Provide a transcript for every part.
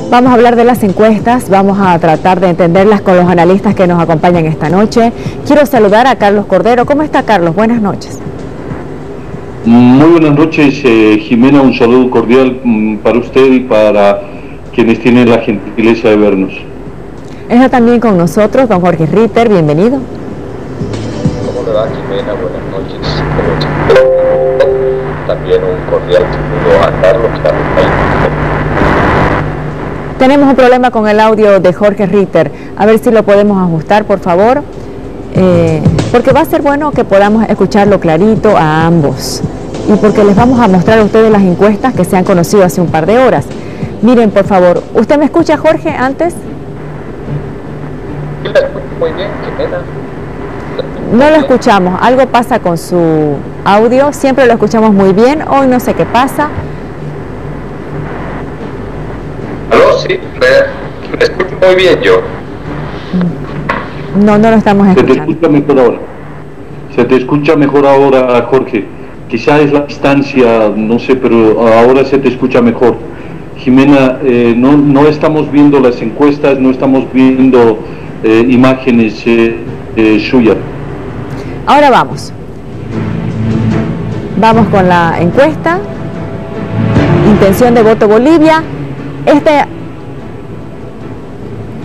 Vamos a hablar de las encuestas, vamos a tratar de entenderlas con los analistas que nos acompañan esta noche. Quiero saludar a Carlos Cordero. ¿Cómo está, Carlos? Buenas noches. Muy buenas noches, Jimena. Un saludo cordial para usted y para quienes tienen la gentileza de vernos. Está también con nosotros don Jorge Ritter. Bienvenido. ¿Cómo le va, Jimena? Buenas noches. También un cordial saludo a Carlos que está ahí. Tenemos un problema con el audio de Jorge Ritter. A ver si lo podemos ajustar, por favor. Porque va a ser bueno que podamos escucharlo clarito a ambos. Y porque les vamos a mostrar a ustedes las encuestas que se han conocido hace un par de horas. Miren, por favor. ¿Usted me escucha, Jorge, antes? Yo la escucho muy bien, Jimena. No lo escuchamos. Algo pasa con su audio. Siempre lo escuchamos muy bien. Hoy no sé qué pasa. ¿Aló? Sí, me escucho muy bien yo. No lo estamos escuchando. Se te escucha mejor ahora. Se te escucha mejor ahora, Jorge. Quizá es la distancia, no sé, pero ahora se te escucha mejor. Jimena, no estamos viendo las encuestas, no estamos viendo imágenes suyas. Ahora vamos. Vamos con la encuesta. Intención de voto Bolivia.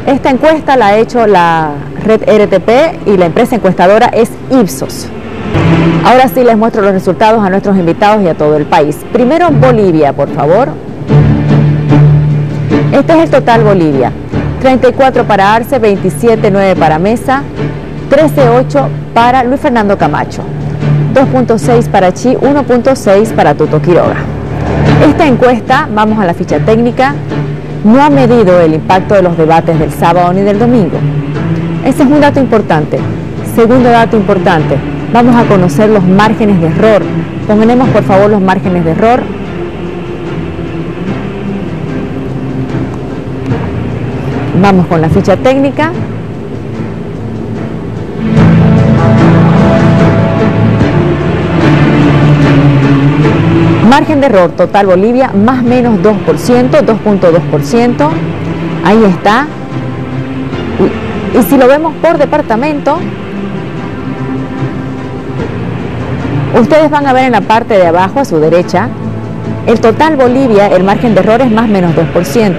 Esta encuesta la ha hecho la red RTP y la empresa encuestadora es Ipsos. Ahora sí les muestro los resultados a nuestros invitados y a todo el país. Primero Bolivia, por favor. Este es el total Bolivia. 34 para Arce, 27.9 para Mesa, 13.8 para Luis Fernando Camacho, 2.6 para Chi, 1.6 para Tuto Quiroga. Esta encuesta, vamos a la ficha técnica, no ha medido el impacto de los debates del sábado ni del domingo. Ese es un dato importante. Segundo dato importante, vamos a conocer los márgenes de error. Ponemos por favor los márgenes de error. Vamos con la ficha técnica. Margen de error total Bolivia más menos 2%, 2.2%. Ahí está. Y si lo vemos por departamento, ustedes van a ver en la parte de abajo a su derecha, el total Bolivia, el margen de error es más menos 2%.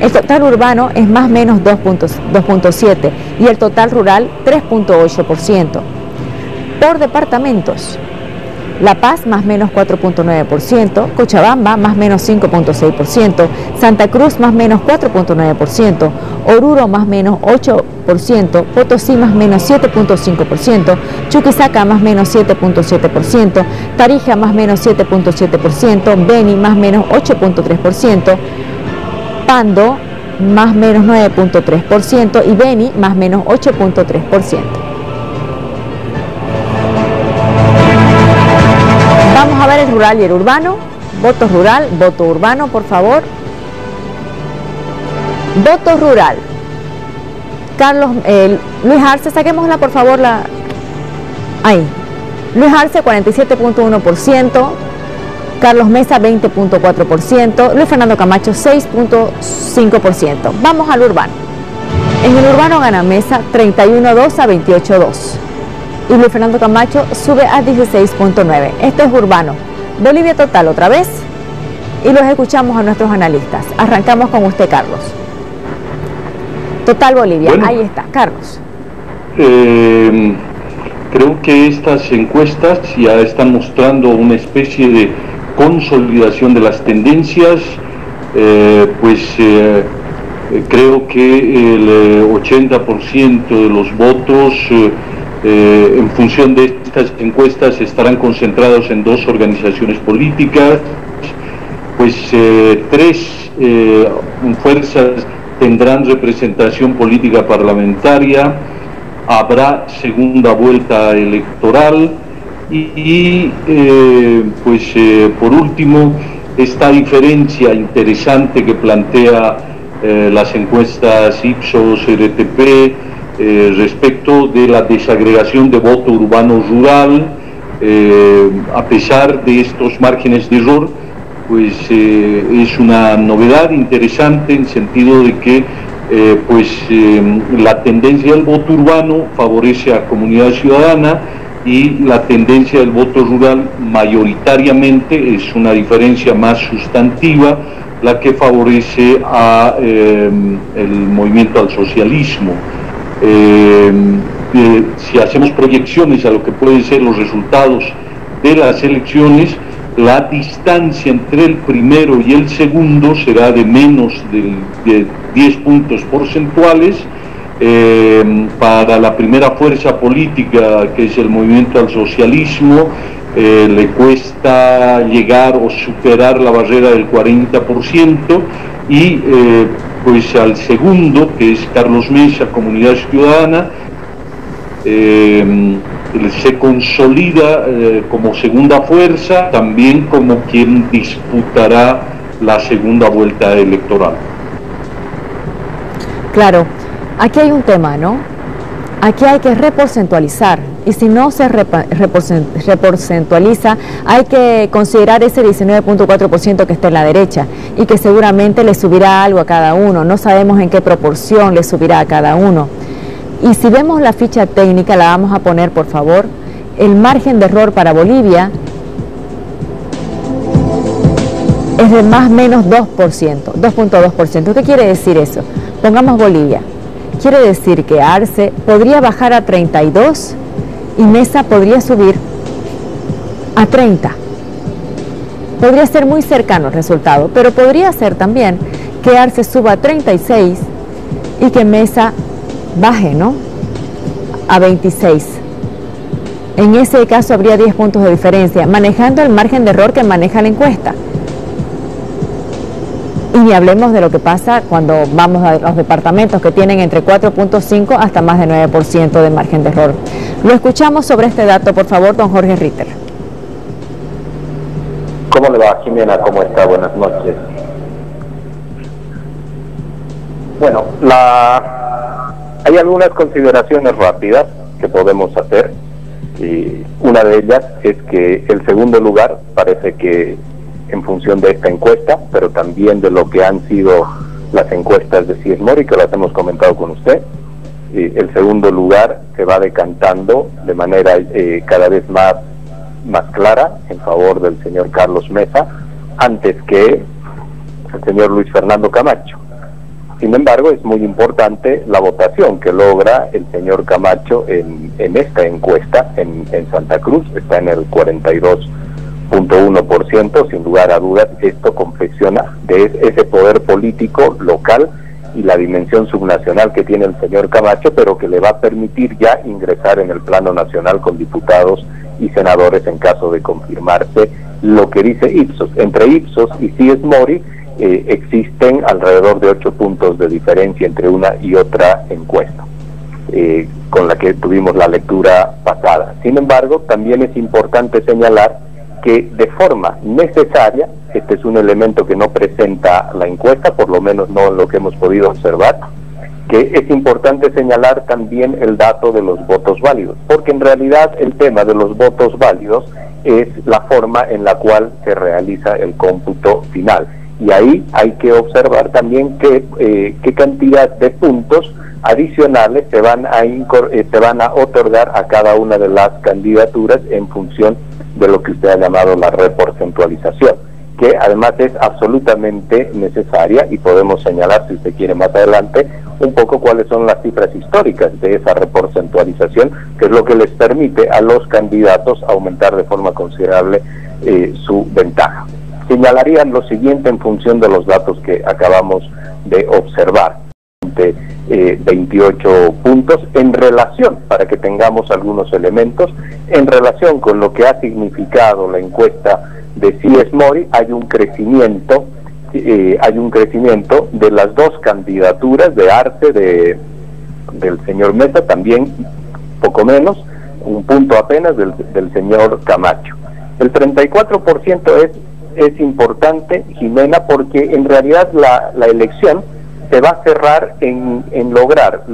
El total urbano es más menos 2.7% y el total rural 3.8%. Por departamentos, La Paz más menos 4.9%, Cochabamba más menos 5.6%, Santa Cruz más menos 4.9%, Oruro más menos 8%, Potosí más menos 7.5%, Chuquisaca más menos 7.7%, Tarija más menos 7.7%, Beni más menos 8.3%, Pando más menos 9.3% y Beni más menos 8.3%. Vamos a ver el rural y el urbano. Voto rural, voto urbano, por favor. Voto rural. Luis Arce, saquémosla por favor. Ahí. Luis Arce 47.1%. Carlos Mesa 20.4%, Luis Fernando Camacho 6.5%. Vamos al urbano. En el urbano gana Mesa 31.2 a 28.2 y Luis Fernando Camacho sube a 16.9. Este es urbano. Bolivia total otra vez y los escuchamos a nuestros analistas. Arrancamos con usted, Carlos. Total Bolivia, bueno, ahí está, Carlos. Creo que estas encuestas ya están mostrando una especie de consolidación de las tendencias, creo que el 80% de los votos en función de estas encuestas estarán concentrados en dos organizaciones políticas, tres fuerzas tendrán representación política parlamentaria, habrá segunda vuelta electoral por último, esta diferencia interesante que plantea las encuestas Ipsos, RTP, respecto de la desagregación de voto urbano-rural, a pesar de estos márgenes de error, pues es una novedad interesante en sentido de que la tendencia del voto urbano favorece a comunidad ciudadana y la tendencia del voto rural mayoritariamente es una diferencia más sustantiva, la que favorece a el movimiento al socialismo. Si hacemos proyecciones a lo que pueden ser los resultados de las elecciones, la distancia entre el primero y el segundo será de menos de 10 puntos porcentuales. Para la primera fuerza política, que es el movimiento al socialismo, le cuesta llegar o superar la barrera del 40%, y pues al segundo, que es Carlos Mesa, Comunidad Ciudadana, se consolida como segunda fuerza, también como quien disputará la segunda vuelta electoral. Claro, aquí hay un tema, ¿no? Aquí hay que reporcentualizar, y si no se reporcentualiza, hay que considerar ese 19.4% que está en la derecha, y que seguramente le subirá algo a cada uno. No sabemos en qué proporción le subirá a cada uno. Y si vemos la ficha técnica, la vamos a poner, por favor. El margen de error para Bolivia es de más o menos 2%, 2.2%. ¿Qué quiere decir eso? Pongamos Bolivia. Quiere decir que Arce podría bajar a 32 y Mesa podría subir a 30. Podría ser muy cercano el resultado, pero podría ser también que Arce suba a 36 y que Mesa baje, ¿no?, a 26. En ese caso habría 10 puntos de diferencia, manejando el margen de error que maneja la encuesta. Y ni hablemos de lo que pasa cuando vamos a los departamentos que tienen entre 4.5 hasta más de 9% de margen de error. Lo escuchamos sobre este dato, por favor, don Jorge Ritter. ¿Cómo le va, Jimena? ¿Cómo está? Buenas noches. Bueno, hay algunas consideraciones rápidas que podemos hacer, y una de ellas es que el segundo lugar parece que, en función de esta encuesta, pero también de lo que han sido las encuestas de CS Mori, que las hemos comentado con usted, el segundo lugar se va decantando de manera cada vez más clara en favor del señor Carlos Mesa, antes que el señor Luis Fernando Camacho. Sin embargo, es muy importante la votación que logra el señor Camacho en esta encuesta en Santa Cruz. Está en el 42.1%, sin lugar a dudas. Esto confecciona de ese poder político local y la dimensión subnacional que tiene el señor Camacho, pero que le va a permitir ya ingresar en el plano nacional con diputados y senadores en caso de confirmarse lo que dice Ipsos. Entre Ipsos y CS Mori existen alrededor de 8 puntos de diferencia entre una y otra encuesta, con la que tuvimos la lectura pasada. Sin embargo, también es importante señalar que de forma necesaria, este es un elemento que no presenta la encuesta, por lo menos no en lo que hemos podido observar, que es importante señalar también el dato de los votos válidos, porque en realidad el tema de los votos válidos es la forma en la cual se realiza el cómputo final. Y ahí hay que observar también qué cantidad de puntos adicionales se van a otorgar a cada una de las candidaturas en función de lo que usted ha llamado la reporcentualización, que además es absolutamente necesaria, y podemos señalar, si usted quiere más adelante, un poco cuáles son las cifras históricas de esa reporcentualización, que es lo que les permite a los candidatos aumentar de forma considerable su ventaja. Señalarían lo siguiente en función de los datos que acabamos de observar. 28 puntos en relación, para que tengamos algunos elementos, en relación con lo que ha significado la encuesta de CS Mori. Hay un crecimiento de las dos candidaturas de Arce, del señor Mesa, también poco menos, un punto apenas del señor Camacho. El 34% es importante, Jimena, porque en realidad la elección se va a cerrar en lograr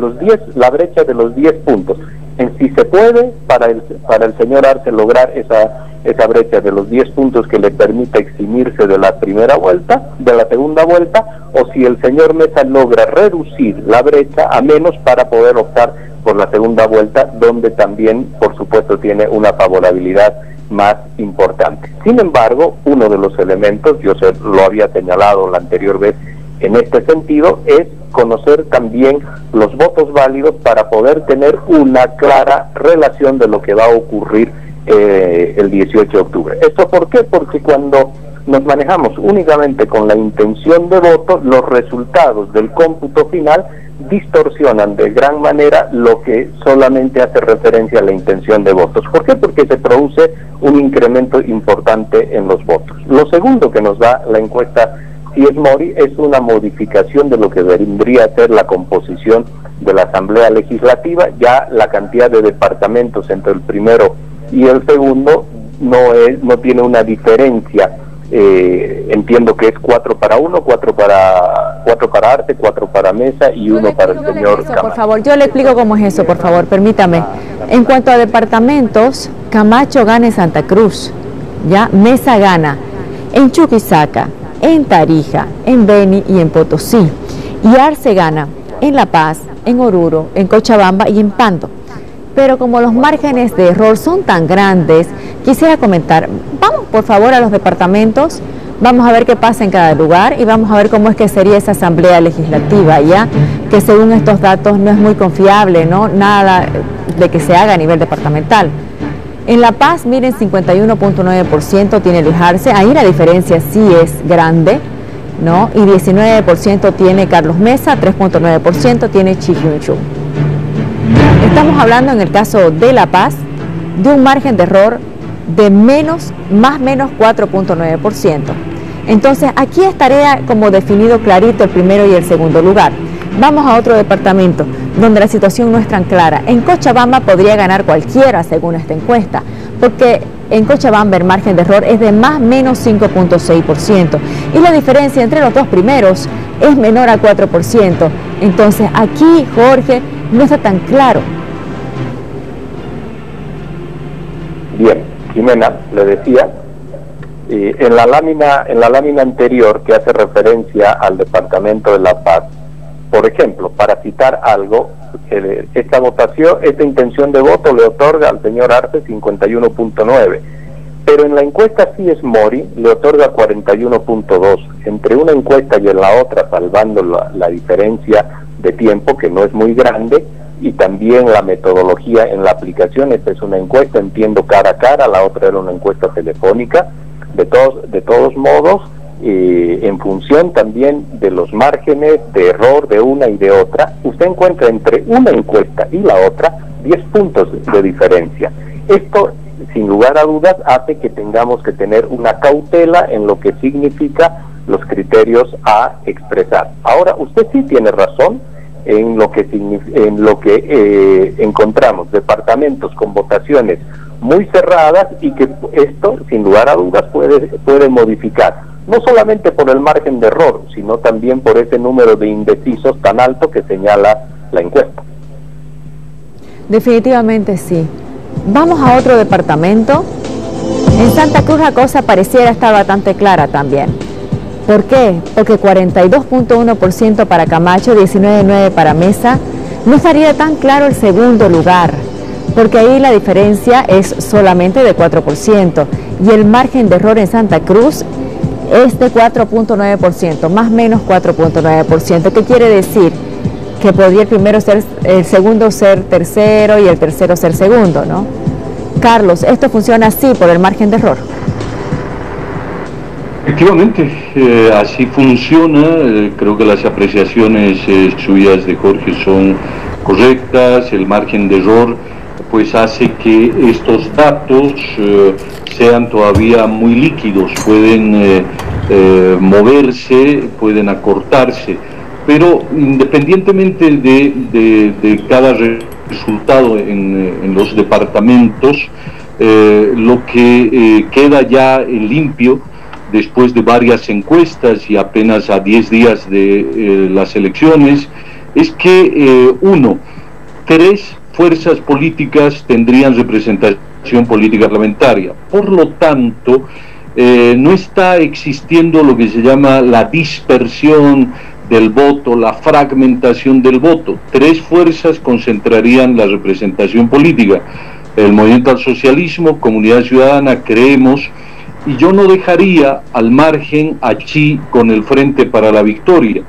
la brecha de los 10 puntos. en si se puede para el señor Arce lograr esa brecha de los 10 puntos que le permita eximirse de la segunda vuelta, o si el señor Mesa logra reducir la brecha a menos para poder optar por la segunda vuelta, donde también, por supuesto, tiene una favorabilidad más importante. Sin embargo, uno de los elementos, lo había señalado la anterior vez en este sentido, es conocer también los votos válidos para poder tener una clara relación de lo que va a ocurrir el 18 de octubre. ¿Esto por qué? Porque cuando nos manejamos únicamente con la intención de voto, los resultados del cómputo final distorsionan de gran manera lo que solamente hace referencia a la intención de votos. ¿Por qué? Porque se produce un incremento importante en los votos. Lo segundo que nos da la encuesta Sies Mori es una modificación de lo que vendría a ser la composición de la Asamblea Legislativa. Ya la cantidad de departamentos entre el primero y el segundo no tiene una diferencia. Entiendo que es 4 para 1, 4 para Arce, 4 para Mesa y 1 para el señor Camacho. Por favor, yo le explico cómo es eso, por favor, permítame. En cuanto a departamentos, Camacho gana en Santa Cruz, ya Mesa gana en Chuquisaca, en Tarija, en Beni y en Potosí, y Arce gana en La Paz, en Oruro, en Cochabamba y en Pando. Pero como los márgenes de error son tan grandes, quisiera comentar, vamos por favor a los departamentos, vamos a ver qué pasa en cada lugar y vamos a ver cómo es que sería esa asamblea legislativa, ya que según estos datos no es muy confiable, ¿no? Nada de que se haga a nivel departamental. En La Paz, miren, 51.9% tiene Luis Arce, ahí la diferencia sí es grande, ¿no? Y 19% tiene Carlos Mesa, 3.9% tiene Chi Hyun-Chu. Estamos hablando en el caso de La Paz de un margen de error de menos 4.9%. Entonces aquí estaría como definido clarito el primero y el segundo lugar. Vamos a otro departamento donde la situación no es tan clara. En Cochabamba podría ganar cualquiera según esta encuesta, porque en Cochabamba el margen de error es de menos 5.6% y la diferencia entre los dos primeros es menor a 4%. Entonces aquí, Jorge, no está tan claro. Bien, Jimena, le decía, en la lámina anterior que hace referencia al departamento de La Paz, por ejemplo, para citar algo, esta intención de voto le otorga al señor Arce 51.9, pero en la encuesta Sies Mori le otorga 41.2. Entre una encuesta y en la otra, salvando la diferencia de tiempo, que no es muy grande, y también la metodología en la aplicación. Esta es una encuesta, entiendo, cara a cara, la otra era una encuesta telefónica. De todos modos, en función también de los márgenes de error de una y de otra, usted encuentra entre una encuesta y la otra 10 puntos de diferencia. Esto, sin lugar a dudas, hace que tengamos que tener una cautela en lo que significa los criterios a expresar. Ahora, usted sí tiene razón en lo que encontramos departamentos con votaciones muy cerradas y que esto, sin lugar a dudas, puede modificar, no solamente por el margen de error, sino también por ese número de indecisos tan alto que señala la encuesta. Definitivamente sí. Vamos a otro departamento. En Santa Cruz la cosa pareciera estar bastante clara también. ¿Por qué? Porque 42.1% para Camacho, 19.9% para Mesa. No estaría tan claro el segundo lugar, porque ahí la diferencia es solamente de 4%, y el margen de error en Santa Cruz es de 4.9%, más o menos 4.9%. ¿Qué quiere decir? Que podría el segundo ser tercero y el tercero ser segundo, ¿no? Carlos, ¿esto funciona así por el margen de error? Efectivamente, así funciona. Creo que las apreciaciones suyas de Jorge son correctas. El margen de error pues hace que estos datos sean todavía muy líquidos, pueden moverse, pueden acortarse, pero independientemente de cada resultado en los departamentos, lo que queda ya en limpio después de varias encuestas y apenas a 10 días de las elecciones, es que 3 fuerzas políticas tendrían representación política parlamentaria. Por lo tanto, no está existiendo lo que se llama la dispersión del voto, la fragmentación del voto. 3 fuerzas concentrarían la representación política: el Movimiento al Socialismo, Comunidad Ciudadana, Creemos, y yo no dejaría al margen a Chi con el Frente para la Victoria.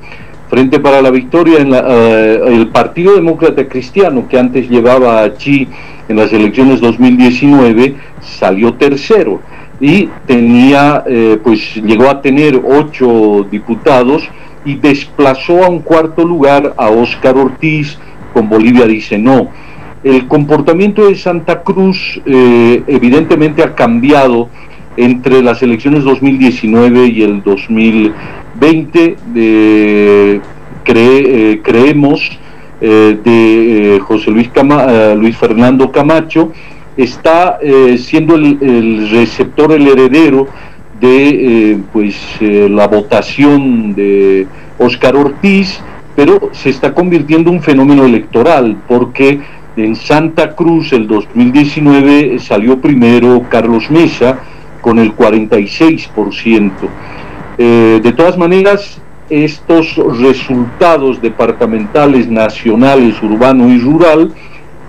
Frente para la Victoria, el Partido Demócrata Cristiano, que antes llevaba a Chi en las elecciones 2019, salió tercero y tenía, pues llegó a tener 8 diputados y desplazó a un cuarto lugar a Óscar Ortiz. Con Bolivia dice no. El comportamiento de Santa Cruz evidentemente ha cambiado entre las elecciones 2019 y el 2020. Creemos de José Luis Fernando Camacho está siendo el receptor, el heredero de la votación de Óscar Ortiz, pero se está convirtiendo en un fenómeno electoral, porque en Santa Cruz el 2019 salió primero Carlos Mesa con el 46%. De todas maneras, estos resultados departamentales, nacionales, urbano y rural,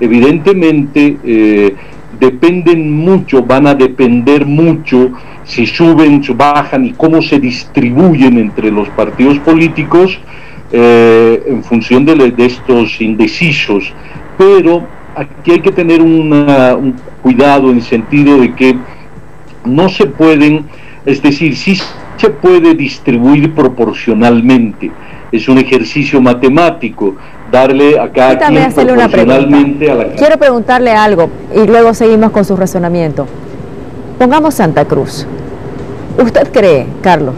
evidentemente dependen mucho, van a depender mucho si suben, bajan y cómo se distribuyen entre los partidos políticos en función de estos indecisos. Pero aquí hay que tener un cuidado en el sentido de que no se pueden, es decir, sí se puede distribuir proporcionalmente, es un ejercicio matemático, darle a cada quien proporcionalmente a la... Quiero preguntarle algo y luego seguimos con su razonamiento. Pongamos Santa Cruz. ¿Usted cree, Carlos,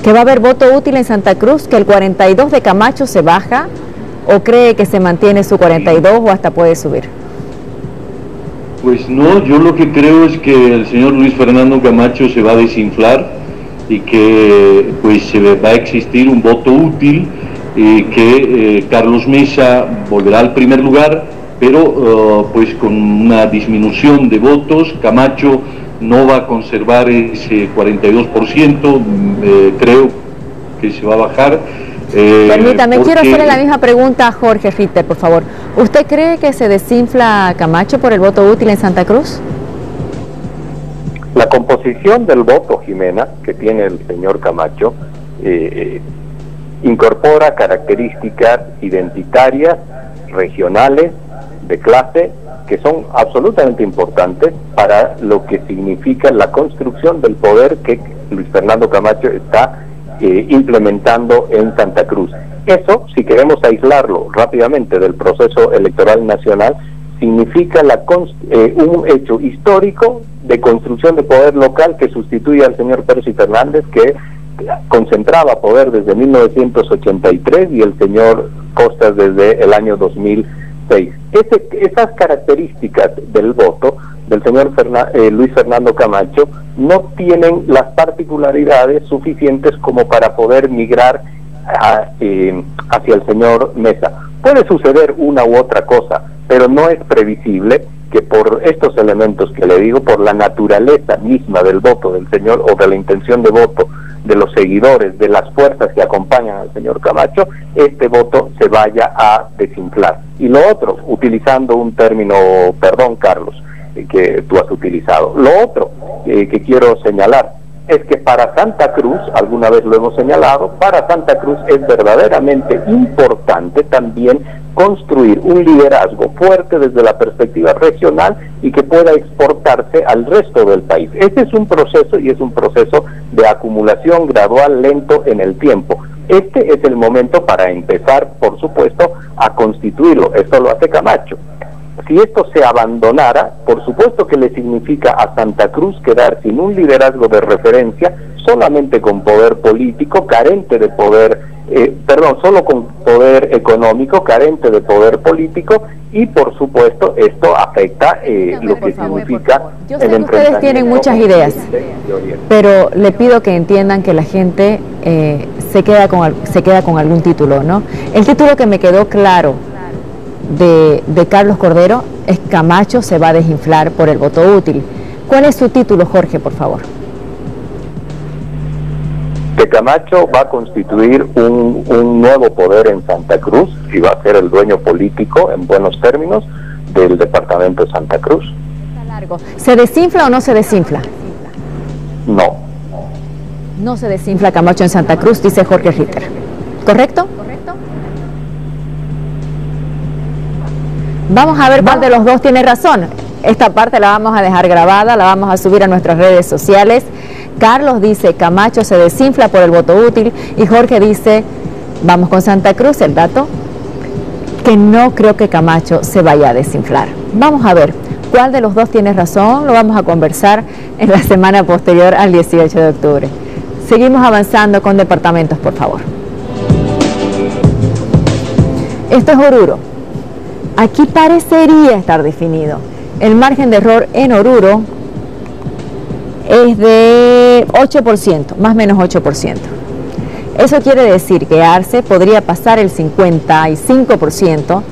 que va a haber voto útil en Santa Cruz, que el 42 de Camacho se baja, o cree que se mantiene su 42 o hasta puede subir? Pues no, yo lo que creo es que el señor Luis Fernando Camacho se va a desinflar y que pues va a existir un voto útil, que Carlos Mesa volverá al primer lugar, pero pues con una disminución de votos. Camacho no va a conservar ese 42%, creo que se va a bajar. Permítame, quiero hacerle la misma pregunta a Jorge Ritter, por favor. ¿Usted cree que se desinfla Camacho por el voto útil en Santa Cruz? La composición del voto, Jimena, que tiene el señor Camacho, incorpora características identitarias, regionales, de clase, que son absolutamente importantes para lo que significa la construcción del poder que Luis Fernando Camacho está implementando en Santa Cruz. Eso, si queremos aislarlo rápidamente del proceso electoral nacional, significa un hecho histórico de construcción de poder local que sustituye al señor Percy Fernández, que concentraba poder desde 1983, y el señor Costas desde el año 2006. Esas características del voto del señor Luis Fernando Camacho no tienen las particularidades suficientes como para poder migrar hacia el señor Mesa. Puede suceder una u otra cosa, pero no es previsible que por estos elementos que le digo, por la naturaleza misma del voto del señor, o de la intención de voto de los seguidores, de las fuerzas que acompañan al señor Camacho, este voto se vaya a desinflar. Y lo otro, utilizando un término, perdón Carlos, que tú has utilizado, lo otro que quiero señalar es que para Santa Cruz, alguna vez lo hemos señalado, para Santa Cruz es verdaderamente importante también construir un liderazgo fuerte desde la perspectiva regional y que pueda exportarse al resto del país. Este es un proceso, y es un proceso de acumulación gradual, lento en el tiempo. Este es el momento para empezar, por supuesto, a constituirlo. Esto lo hace Camacho. Si esto se abandonara, por supuesto que le significa a Santa Cruz quedar sin un liderazgo de referencia, solamente con poder político, carente de poder, solo con poder económico, carente de poder político, y por supuesto esto afecta lo que significa. Yo sé que ustedes tienen muchas ideas, pero le pido que entiendan que la gente se queda con algún título, ¿no? El título que me quedó claro de Carlos Cordero es Camacho se va a desinflar por el voto útil. ¿Cuál es su título, Jorge, por favor? Que Camacho va a constituir un nuevo poder en Santa Cruz y va a ser el dueño político, en buenos términos, del departamento de Santa Cruz. ¿Se desinfla o no se desinfla? No. No se desinfla Camacho en Santa Cruz, dice Jorge Ritter. ¿Correcto? Vamos a ver cuál de los dos tiene razón. Esta parte la vamos a dejar grabada, la vamos a subir a nuestras redes sociales. Carlos dice Camacho se desinfla por el voto útil y Jorge dice, vamos con Santa Cruz, el dato, que no creo que Camacho se vaya a desinflar. Vamos a ver cuál de los dos tiene razón, lo vamos a conversar en la semana posterior al 18 de octubre. Seguimos avanzando con departamentos, por favor. Esto es Oruro. Aquí parecería estar definido. El margen de error en Oruro es de 8%, más o menos 8%. Eso quiere decir que Arce podría pasar el 55%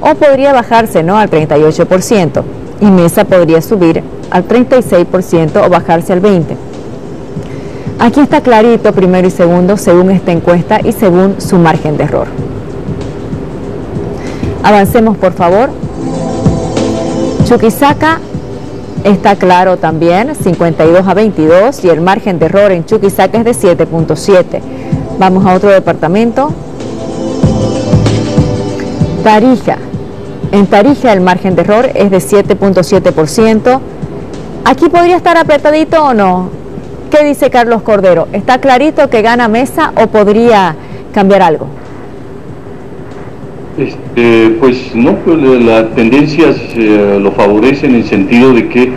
o podría bajarse, ¿no?, al 38%. Y Mesa podría subir al 36% o bajarse al 20%. Aquí está clarito primero y segundo según esta encuesta y según su margen de error. Avancemos, por favor. Chuquisaca está claro también, 52-22, y el margen de error en Chuquisaca es de 7.7. Vamos a otro departamento. Tarija. En Tarija el margen de error es de 7.7%. ¿Aquí podría estar apretadito o no? ¿Qué dice Carlos Cordero? ¿Está clarito que gana Mesa o podría cambiar algo? Pues no, pues las tendencias lo favorecen en el sentido de que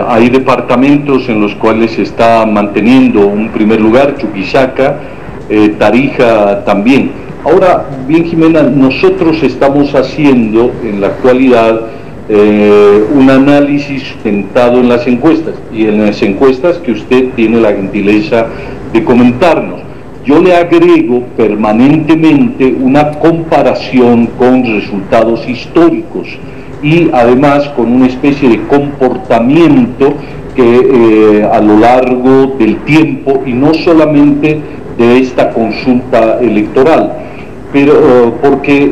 hay departamentos en los cuales se está manteniendo un primer lugar, Chuquisaca, Tarija también. Ahora, bien, Jimena, nosotros estamos haciendo en la actualidad un análisis sustentado en las encuestas y en las encuestas que usted tiene la gentileza de comentarnos. Yo le agrego permanentemente una comparación con resultados históricos y además con una especie de comportamiento que a lo largo del tiempo y no solamente de esta consulta electoral, pero porque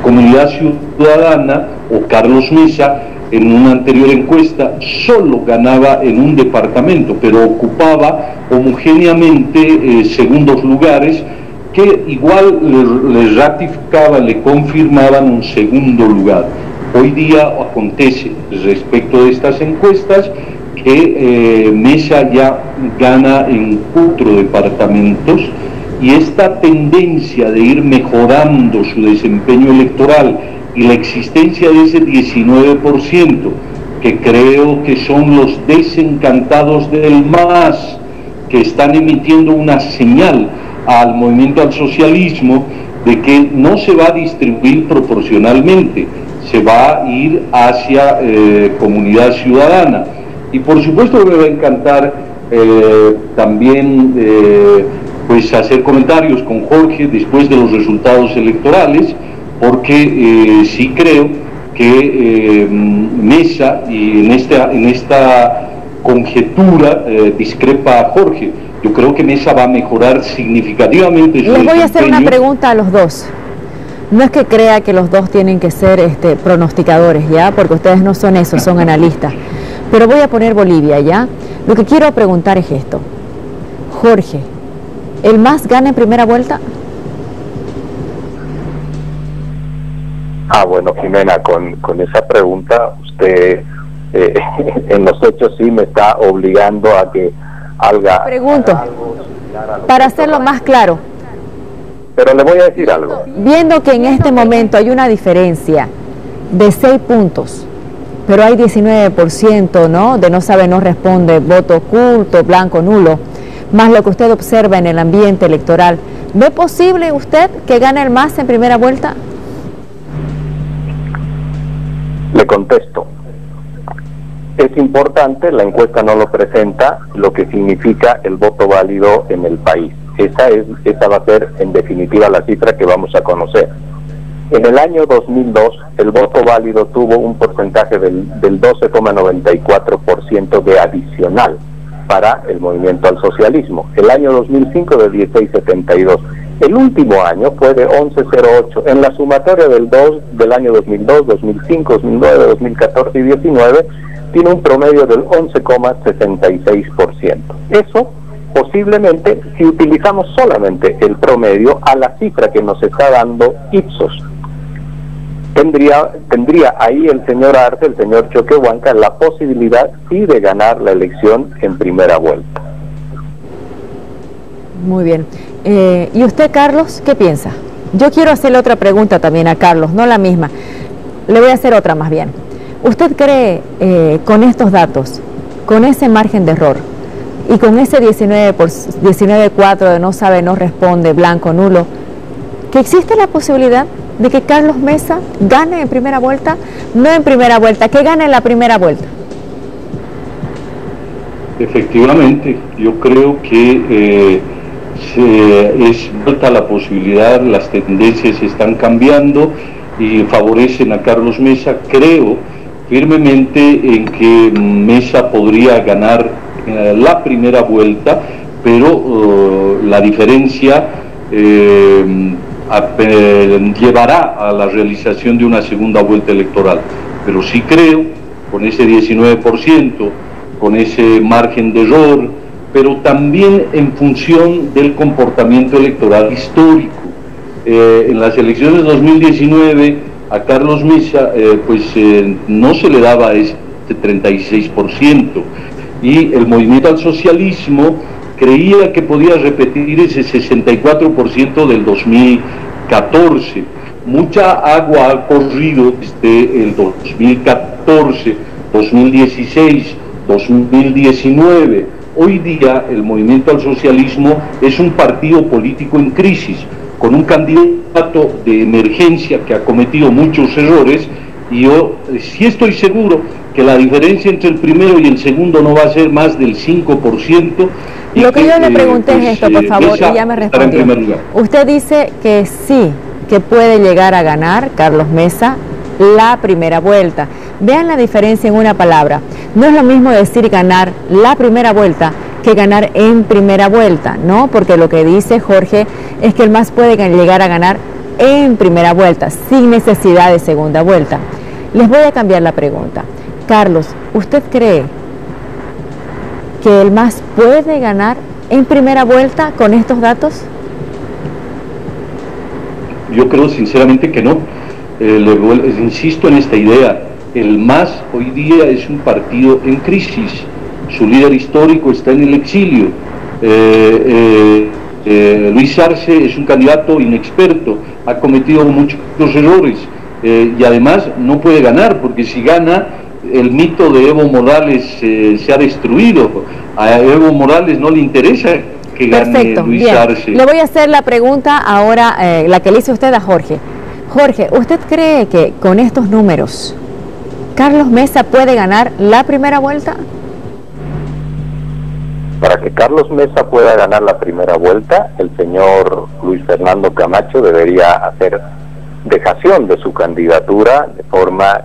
Comunidad Ciudadana o Carlos Mesa en una anterior encuesta solo ganaba en un departamento, pero ocupaba homogéneamente segundos lugares que igual le ratificaban, le confirmaban un segundo lugar. Hoy día acontece respecto de estas encuestas que Mesa ya gana en 4 departamentos y esta tendencia de ir mejorando su desempeño electoral y la existencia de ese 19%, que creo que son los desencantados del MAS, que están emitiendo una señal al movimiento al socialismo de que no se va a distribuir proporcionalmente, se va a ir hacia Comunidad Ciudadana. Y por supuesto me va a encantar también pues hacer comentarios con Jorge después de los resultados electorales, porque sí creo que Mesa, y en esta conjetura discrepa a Jorge. Yo creo que Mesa va a mejorar significativamente su Les voy a hacer una pregunta a los dos. No es que crea que los dos tienen que ser pronosticadores, ¿ya? Porque ustedes no son eso, son analistas. Pero voy a poner Bolivia, ¿ya? Lo que quiero preguntar es esto. Jorge, ¿el MAS gana en primera vuelta? Bueno, Jimena, con esa pregunta usted en los hechos sí me está obligando a que haga... Pregunto, para hacerlo más claro. Pero le voy a decir algo. Viendo que en este momento hay una diferencia de 6 puntos, pero hay 19%, ¿no?, de no sabe, no responde, voto oculto, blanco, nulo, más lo que usted observa en el ambiente electoral, ¿ve posible usted que gane el MAS en primera vuelta? Le contesto. Es importante, la encuesta no lo presenta, lo que significa el voto válido en el país. Esa va a ser en definitiva la cifra que vamos a conocer. En el año 2002, el voto válido tuvo un porcentaje del 12,94% de adicional para el movimiento al socialismo. El año 2005 de 16,72. El último año fue de 11,08. En la sumatoria del año 2002, 2005, 2009, 2014 y 2019, tiene un promedio del 11,66%. Eso, posiblemente, si utilizamos solamente el promedio a la cifra que nos está dando Ipsos, tendría ahí el señor Arce, el señor Choquehuanca, la posibilidad sí de ganar la elección en primera vuelta. Muy bien. ¿Y usted, Carlos, qué piensa? Yo quiero hacerle otra pregunta también a Carlos, no la misma. Le voy a hacer otra más bien. ¿Usted cree, con estos datos, con ese margen de error y con ese 19,4 de no sabe, no responde, blanco, nulo, que existe la posibilidad de que Carlos Mesa gane en primera vuelta? No en primera vuelta, que gane en la primera vuelta. Efectivamente, yo creo que es alta la posibilidad, las tendencias están cambiando y favorecen a Carlos Mesa. Creo firmemente en que Mesa podría ganar la primera vuelta, pero la diferencia llevará a la realización de una segunda vuelta electoral. Pero sí creo, con ese 19%, con ese margen de error, pero también en función del comportamiento electoral histórico. En las elecciones de 2019 a Carlos Mesa no se le daba este 36%, y el movimiento al socialismo creía que podía repetir ese 64% del 2014. Mucha agua ha corrido desde el 2014, 2016, 2019. Hoy día el movimiento al socialismo es un partido político en crisis, con un candidato de emergencia que ha cometido muchos errores, y yo sí estoy seguro que la diferencia entre el primero y el segundo no va a ser más del 5%. Lo que yo le pregunté es esto, por favor, y ya me respondió. Usted dice que sí, que puede llegar a ganar Carlos Mesa la primera vuelta. Vean la diferencia en una palabra. No es lo mismo decir ganar la primera vuelta que ganar en primera vuelta, ¿no? Porque lo que dice Jorge es que el MAS puede llegar a ganar en primera vuelta, sin necesidad de segunda vuelta. Les voy a cambiar la pregunta. Carlos, ¿usted cree que el MAS puede ganar en primera vuelta con estos datos? Yo creo sinceramente que no. Insisto en esta idea. El MAS hoy día es un partido en crisis. Su líder histórico está en el exilio. Luis Arce es un candidato inexperto, ha cometido muchos errores, y además no puede ganar, porque si gana, el mito de Evo Morales se ha destruido. A Evo Morales no le interesa que gane Luis Arce. Le voy a hacer la pregunta ahora, la que le hizo usted a Jorge. Jorge, ¿usted cree que con estos números Carlos Mesa puede ganar la primera vuelta? Para que Carlos Mesa pueda ganar la primera vuelta, el señor Luis Fernando Camacho debería hacer dejación de su candidatura de forma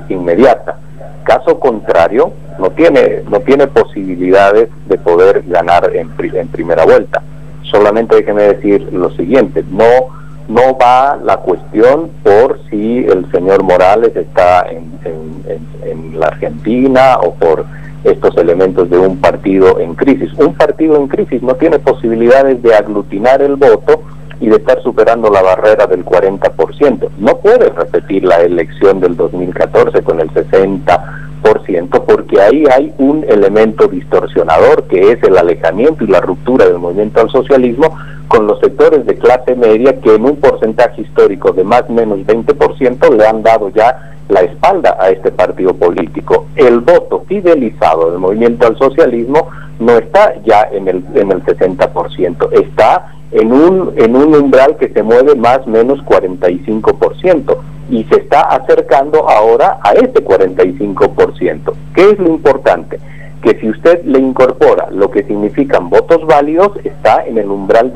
inmediata. Caso contrario, no tiene posibilidades de poder ganar en primera vuelta. Solamente déjeme decir lo siguiente: no va la cuestión por si el señor Morales está en la Argentina o por estos elementos de un partido en crisis. Un partido en crisis no tiene posibilidades de aglutinar el voto y de estar superando la barrera del 40%. No puede repetir la elección del 2014 con el 60%, porque ahí hay un elemento distorsionador, que es el alejamiento y la ruptura del movimiento al socialismo con los sectores de clase media, que en un porcentaje histórico de más o menos 20% le han dado ya la espalda a este partido político. El voto fidelizado del movimiento al socialismo no está ya en el 60%, está en un umbral que se mueve más o menos 45%, y se está acercando ahora a este 45%. ¿Qué es lo importante? Que si usted le incorpora lo que significan votos válidos, está en el umbral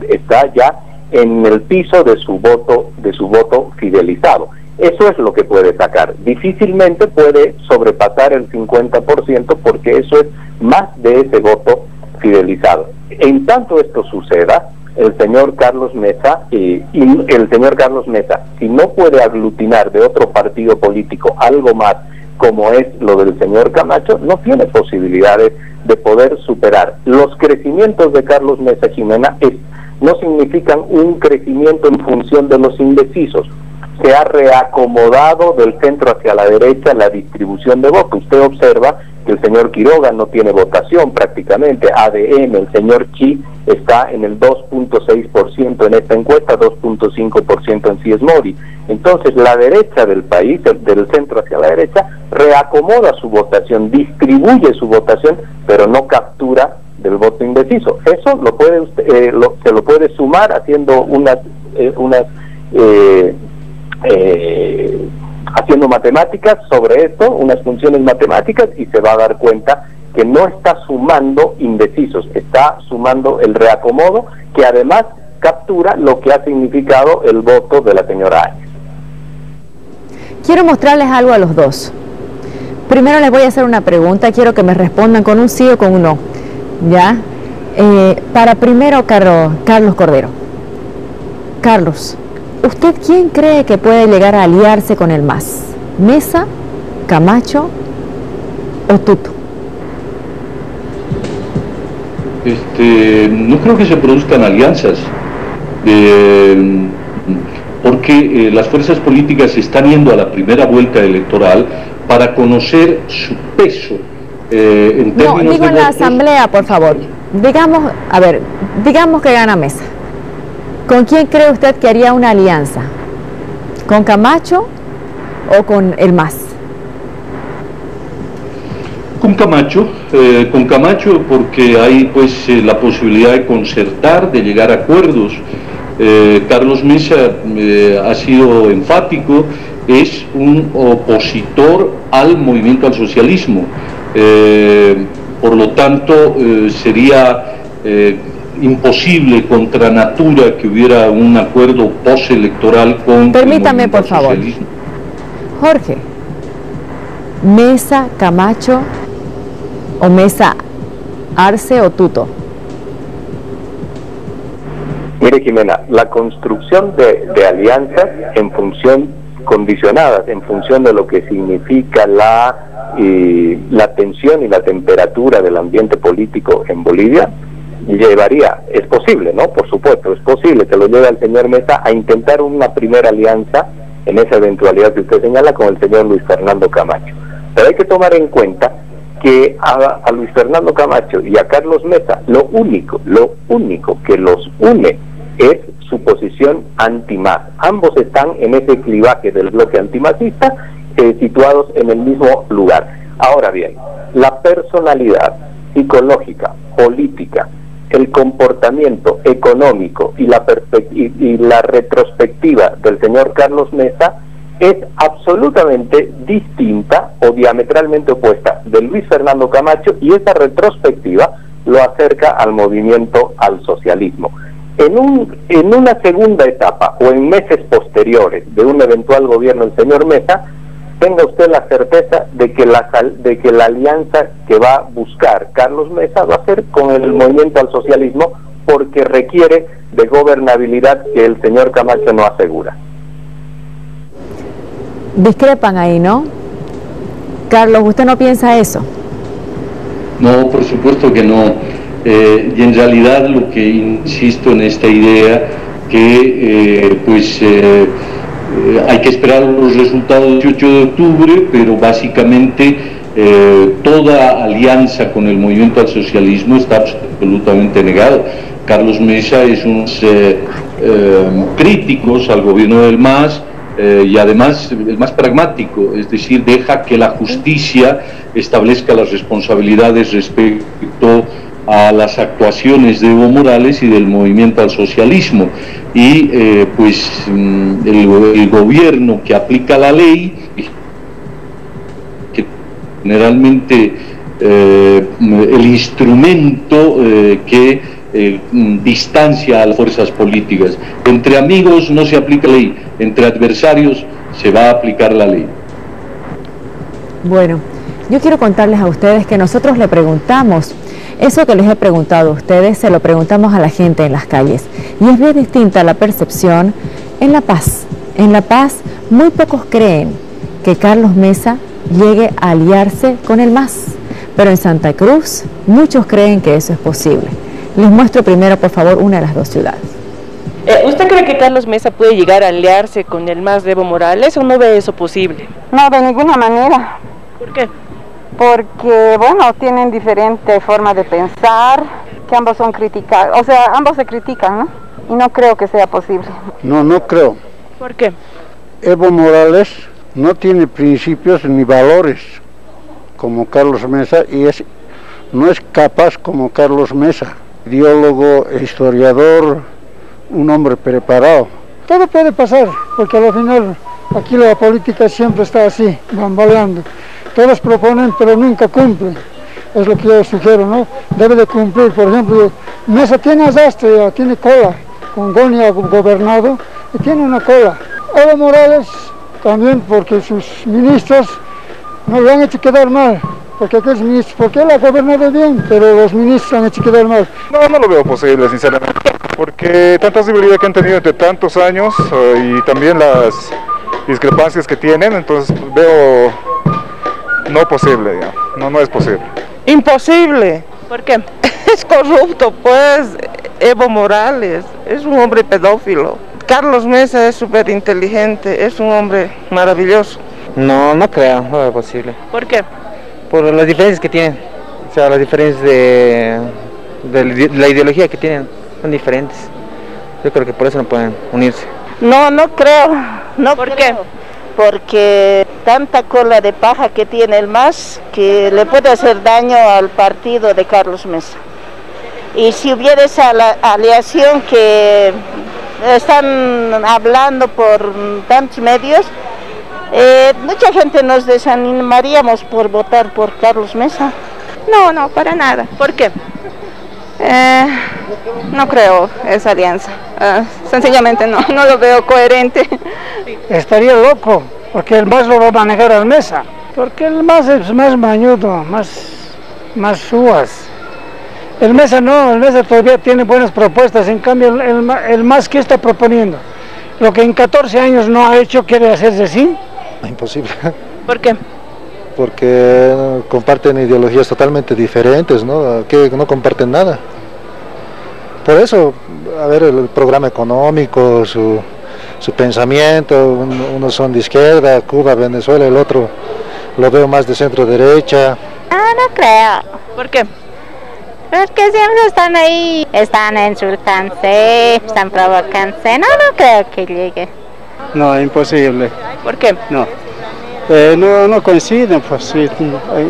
está ya en el piso de su voto fidelizado. Eso es lo que puede sacar. Difícilmente puede sobrepasar el 50% porque eso es más de ese voto fidelizado. En tanto esto suceda, el señor Carlos Mesa, si no puede aglutinar de otro partido político algo más como es lo del señor Camacho, no tiene posibilidades de poder superar. Los crecimientos de Carlos Mesa, Jimena, no significan un crecimiento en función de los indecisos. Se ha reacomodado del centro hacia la derecha la distribución de votos. Usted observa que el señor Quiroga no tiene votación prácticamente, ADN, el señor Chi está en el 2.6% en esta encuesta, 2.5% en CIES Mori. Entonces la derecha del país, del centro hacia la derecha, reacomoda su votación, distribuye su votación, pero no captura del voto indeciso. Eso lo puede usted, se lo puede sumar haciendo haciendo matemáticas sobre esto, unas funciones matemáticas, y se va a dar cuenta que no está sumando indecisos, está sumando el reacomodo, que además captura lo que ha significado el voto de la señora Áñez. Quiero mostrarles algo a los dos. Primero les voy a hacer una pregunta, quiero que me respondan con un sí o con un no. ¿Ya? Para primero, Carlos Cordero. Carlos, ¿usted quién cree que puede llegar a aliarse con el MAS? ¿Mesa, Camacho o Tuto? No creo que se produzcan alianzas, porque las fuerzas políticas están yendo a la primera vuelta electoral para conocer su peso en términos de no, digo en la votos. asamblea, por favor. Digamos que gana Mesa. ¿Con quién cree usted que haría una alianza? ¿Con Camacho o con el MAS? Con Camacho porque hay pues la posibilidad de concertar, de llegar a acuerdos. Carlos Mesa ha sido enfático, es un opositor al movimiento al socialismo, por lo tanto sería imposible contra natura que hubiera un acuerdo postelectoral con Permítame, el movimiento por al favor. socialismo. Jorge, Mesa, Camacho o Mesa, Arce o Tuto. Mire, Jimena, la construcción de alianzas en función, condicionadas en función de lo que significa la tensión y la temperatura del ambiente político en Bolivia, es posible, ¿no? Por supuesto, es posible que lo lleve al señor Mesa a intentar una primera alianza en esa eventualidad que usted señala con el señor Luis Fernando Camacho. Pero hay que tomar en cuenta que a Luis Fernando Camacho y a Carlos Mesa lo único que los une es su posición anti-MAS. Ambos están en ese clivaje del bloque antimasista, situados en el mismo lugar. Ahora bien, la personalidad psicológica, política, el comportamiento económico y la retrospectiva del señor Carlos Mesa es absolutamente distinta o diametralmente opuesta de Luis Fernando Camacho, y esa retrospectiva lo acerca al movimiento al socialismo. En una segunda etapa o en meses posteriores de un eventual gobierno del señor Mesa, tenga usted la certeza de que la alianza que va a buscar Carlos Mesa va a ser con el movimiento al socialismo, porque requiere de gobernabilidad que el señor Camacho no asegura. Discrepan ahí, ¿no? Carlos, ¿usted no piensa eso? No, por supuesto que no. Y en realidad lo que insisto en esta idea que hay que esperar los resultados del 18 de octubre, pero básicamente toda alianza con el movimiento al socialismo está absolutamente negada. Carlos Mesa es unos críticos al gobierno del MAS, y además el más pragmático, es decir, deja que la justicia establezca las responsabilidades respecto a las actuaciones de Evo Morales y del movimiento al socialismo, y el gobierno que aplica la ley, que generalmente el instrumento que distancia a las fuerzas políticas. Entre amigos no se aplica la ley, entre adversarios se va a aplicar la ley. Bueno, yo quiero contarles a ustedes que nosotros le preguntamos, eso que les he preguntado a ustedes, se lo preguntamos a la gente en las calles. Y es bien distinta la percepción en La Paz. En La Paz, muy pocos creen que Carlos Mesa llegue a aliarse con el MAS. Pero en Santa Cruz, muchos creen que eso es posible. Les muestro primero, por favor, una de las dos ciudades. ¿Usted cree que Carlos Mesa puede llegar a aliarse con el MAS de Evo Morales o no ve eso posible? No, de ninguna manera. ¿Por qué? Porque, bueno, tienen diferente forma de pensar, que ambos son criticados, o sea, ambos se critican, ¿no? Y no creo que sea posible. No creo. ¿Por qué? Evo Morales no tiene principios ni valores como Carlos Mesa y no es capaz como Carlos Mesa, ideólogo, historiador, un hombre preparado. Todo puede pasar, porque al final aquí la política siempre está así, bamboleando. Todos proponen, pero nunca cumplen. Es lo que yo sugiero, ¿no? Debe de cumplir. Por ejemplo, Mesa tiene arrastre, tiene cola. Con Goni ha gobernado y tiene una cola. Evo Morales también, porque sus ministros no lo han hecho quedar mal. Porque aquellos ministros, porque él ha gobernado bien, pero los ministros han hecho quedar mal. No lo veo posible, sinceramente. Porque tanta civilidad que han tenido entre tantos años y también las discrepancias que tienen, entonces veo no posible, ya. No es posible. Imposible. ¿Por qué? Es corrupto, pues. Evo Morales es un hombre pedófilo. Carlos Mesa es súper inteligente, es un hombre maravilloso. No creo, no es posible. ¿Por qué? Por las diferencias que tienen, o sea, las diferencias de la ideología que tienen son diferentes. Yo creo que por eso no pueden unirse. No creo. ¿Por qué? Porque tanta cola de paja que tiene el MAS que le puede hacer daño al partido de Carlos Mesa. Y si hubiera esa aliación que están hablando por tantos medios, mucha gente nos desanimaríamos por votar por Carlos Mesa. No, para nada. ¿Por qué? No creo esa alianza. Sencillamente no lo veo coherente. Estaría loco, porque el MAS lo va a manejar al Mesa. Porque el MAS es más mañudo, más suas. El Mesa no, el Mesa todavía tiene buenas propuestas, en cambio el MAS que está proponiendo, lo que en 14 años no ha hecho, quiere hacerse así. Imposible. ¿Por qué? Porque comparten ideologías totalmente diferentes, ¿no? Que no comparten nada. Por eso, a ver, el programa económico, su pensamiento, unos son de izquierda, Cuba, Venezuela, el otro lo veo más de centro derecha. No creo. ¿Por qué? Porque siempre están ahí, están insultándose, están provocándose. No creo que llegue. No, imposible. ¿Por qué? No coinciden, pues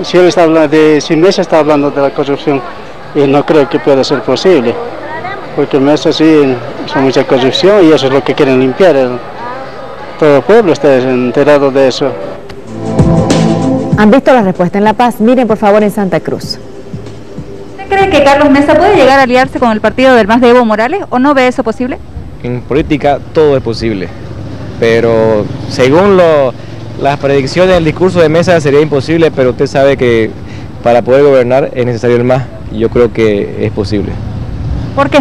si él está hablando si Mesa está hablando de la corrupción, y no creo que pueda ser posible, porque Mesa sí son mucha corrupción y eso es lo que quieren limpiar. Todo el pueblo está enterado de eso. ¿Han visto la respuesta en La Paz? Miren por favor en Santa Cruz. ¿Cree que Carlos Mesa puede llegar a aliarse con el partido del MAS de Evo Morales o no ve eso posible? En política todo es posible, pero según las predicciones del discurso de Mesa sería imposible, pero usted sabe que para poder gobernar es necesario el MAS y yo creo que es posible. ¿Por qué?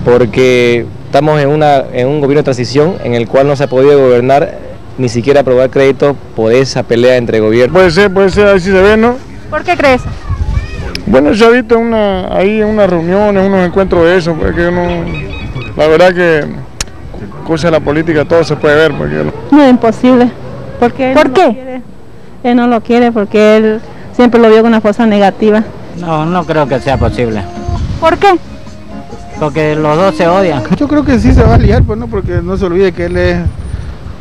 Porque estamos en un gobierno de transición en el cual no se ha podido gobernar, ni siquiera aprobar créditos por esa pelea entre gobiernos. Puede ser, así se ve, ¿no? ¿Por qué crees? Bueno, se ha visto ahí en unas reuniones, unos encuentros de eso, porque la verdad que cosas de la política todo se puede ver. No es imposible. Porque ¿Por qué? Él no lo quiere porque él siempre lo vio con una fuerza negativa. No creo que sea posible. ¿Por qué? Porque los dos se odian. Yo creo que sí se va a liar, pues no, porque no se olvide que él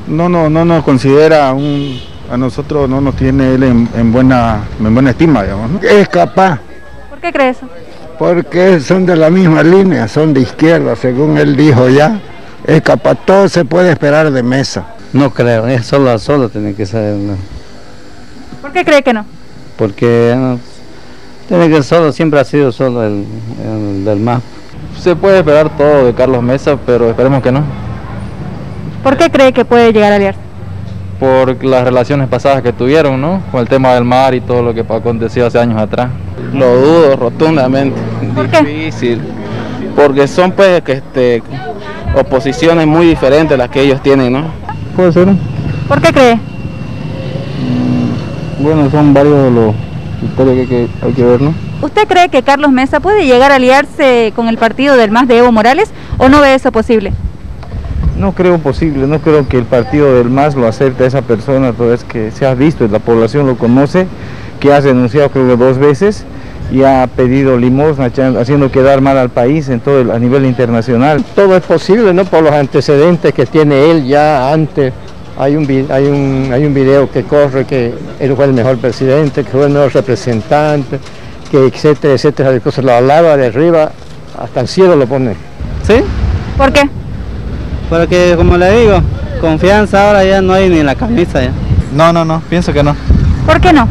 no nos considera a nosotros, no nos tiene él en buena estima, digamos, ¿no? Es capaz. ¿Por qué crees eso? Porque son de la misma línea, son de izquierda, según él dijo ya. Es capaz, todo se puede esperar de Mesa. No creo, es solo tiene que ser. ¿No? ¿Por qué cree que no? Porque tiene que siempre ha sido solo el del MAS. se puede esperar todo de Carlos Mesa, pero esperemos que no. ¿Por qué cree que puede llegar a aliarse? Por las relaciones pasadas que tuvieron, ¿no? Con el tema del mar y todo lo que aconteció hace años atrás. Lo dudo rotundamente. ¿Por Difícil. Porque son pues oposiciones muy diferentes las que ellos tienen, ¿no? Puede ser. ¿Por qué cree? Bueno, son varios los criterios que hay que ver, ¿no? ¿Usted cree que Carlos Mesa puede llegar a aliarse con el partido del MAS de Evo Morales o no ve eso posible? No creo posible, no creo que el partido del MAS lo acepte a esa persona, toda vez que se ha visto, la población lo conoce, que ha denunciado creo que 2 veces y ha pedido limosna, haciendo quedar mal al país a nivel internacional. Todo es posible, ¿no? Por los antecedentes que tiene él ya antes. Hay un video que corre que él fue el mejor presidente, que fue el mejor representante, que etcétera, etcétera, de cosas, lo alaba de arriba hasta el cielo lo pone. ¿Sí? ¿Por qué? Porque, como le digo, confianza ahora ya no hay ni en la camisa ya. No, pienso que no. ¿Por qué no?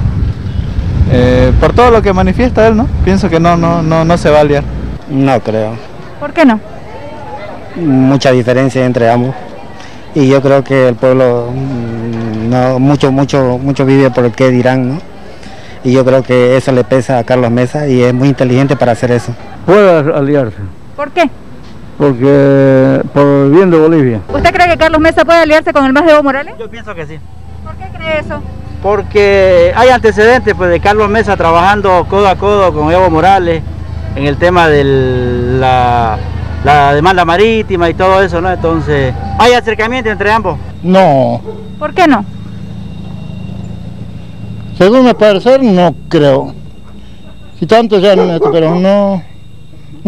Por todo lo que manifiesta él, ¿no? Pienso que no se va a aliar. No creo. ¿Por qué no? Mucha diferencia entre ambos. Y yo creo que el pueblo mucho vive por el qué dirán, ¿no? Y yo creo que eso le pesa a Carlos Mesa y es muy inteligente para hacer eso. Puede aliarse. ¿Por qué? Porque por el bien de Bolivia. ¿Usted cree que Carlos Mesa puede aliarse con el MAS de Evo Morales? Yo pienso que sí. ¿Por qué cree eso? Porque hay antecedentes pues, de Carlos Mesa trabajando codo a codo con Evo Morales en el tema de la demanda marítima y todo eso, ¿no? Entonces, ¿hay acercamiento entre ambos? No. ¿Por qué no? Según mi parecer, no creo. Si tanto ya pero no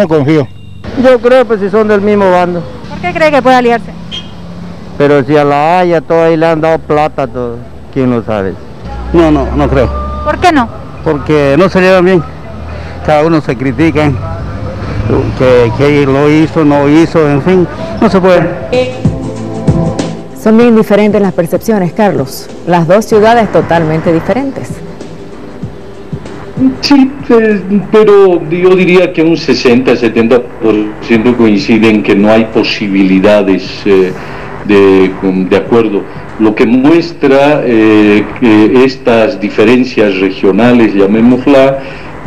confío. Yo creo pues si son del mismo bando. ¿Por qué cree que puede aliarse? Pero si a la Haya todo ahí le han dado plata, todo, ¿quién lo sabe? No creo. ¿Por qué no? Porque no se llevan bien. Cada uno se critica. Que lo hizo, no hizo, en fin, no se puede. Son bien diferentes las percepciones, Carlos. Las dos ciudades totalmente diferentes. Sí, pero yo diría que un 60-70% coinciden que no hay posibilidades de acuerdo. Lo que muestra que estas diferencias regionales, llamémosla,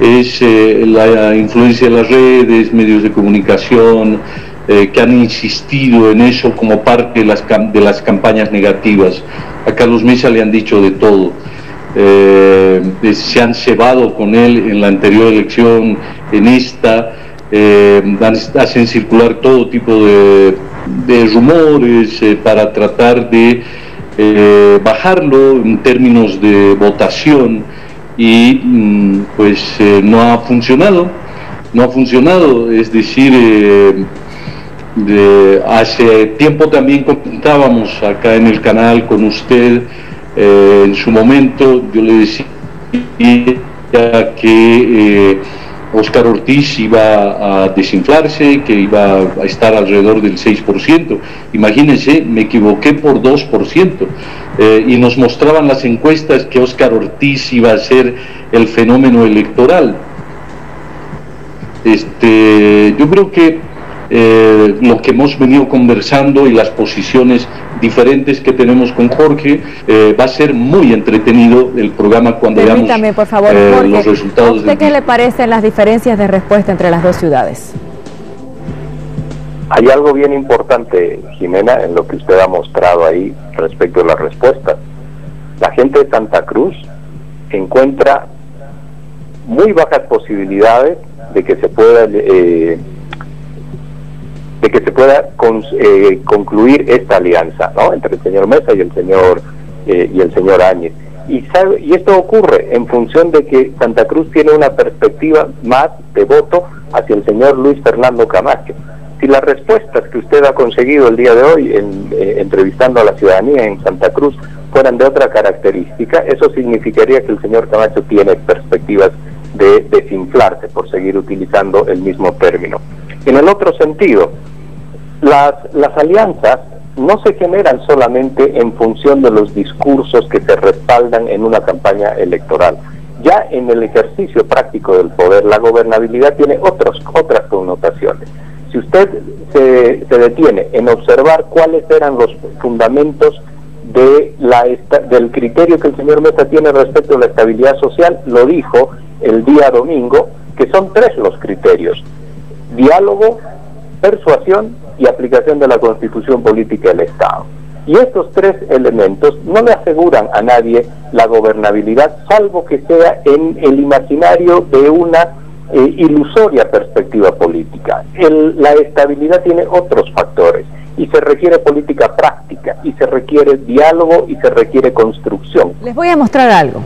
es la influencia de las redes, medios de comunicación, que han insistido en eso como parte de las campañas negativas. A Carlos Mesa le han dicho de todo. Se han cebado con él en la anterior elección, en esta, hacen circular todo tipo de rumores para tratar de bajarlo en términos de votación. Y pues no ha funcionado, es decir, hace tiempo también comentábamos acá en el canal con usted, en su momento yo le decía que Óscar Ortiz iba a desinflarse, que iba a estar alrededor del 6%, imagínense, me equivoqué por 2%. Y nos mostraban las encuestas que Óscar Ortiz iba a ser el fenómeno electoral. Yo creo que lo que hemos venido conversando y las posiciones diferentes que tenemos con Jorge, va a ser muy entretenido el programa cuando veamos por favor, Jorge, los resultados. ¿A usted qué le parecen las diferencias de respuesta entre las dos ciudades? Hay algo bien importante, Jimena, en lo que usted ha mostrado ahí respecto a las respuestas. La gente de Santa Cruz encuentra muy bajas posibilidades de que se pueda concluir esta alianza, ¿no?, entre el señor Mesa y el señor Áñez. Y esto ocurre en función de que Santa Cruz tiene una perspectiva más de voto hacia el señor Luis Fernando Camacho. Si las respuestas que usted ha conseguido el día de hoy entrevistando a la ciudadanía en Santa Cruz fueran de otra característica, eso significaría que el señor Camacho tiene perspectivas de desinflarse, por seguir utilizando el mismo término. En el otro sentido, las alianzas no se generan solamente en función de los discursos que se respaldan en una campaña electoral. Ya en el ejercicio práctico del poder, la gobernabilidad tiene otras connotaciones. Si usted se detiene en observar cuáles eran los fundamentos del criterio que el señor Mesa tiene respecto a la estabilidad social, lo dijo el día domingo, que son 3 los criterios: diálogo, persuasión y aplicación de la Constitución Política del Estado. Y estos 3 elementos no le aseguran a nadie la gobernabilidad, salvo que sea en el imaginario de una ilusoria perspectiva política. La estabilidad tiene otros factores, y se requiere política práctica, y se requiere diálogo, y se requiere construcción. Les voy a mostrar algo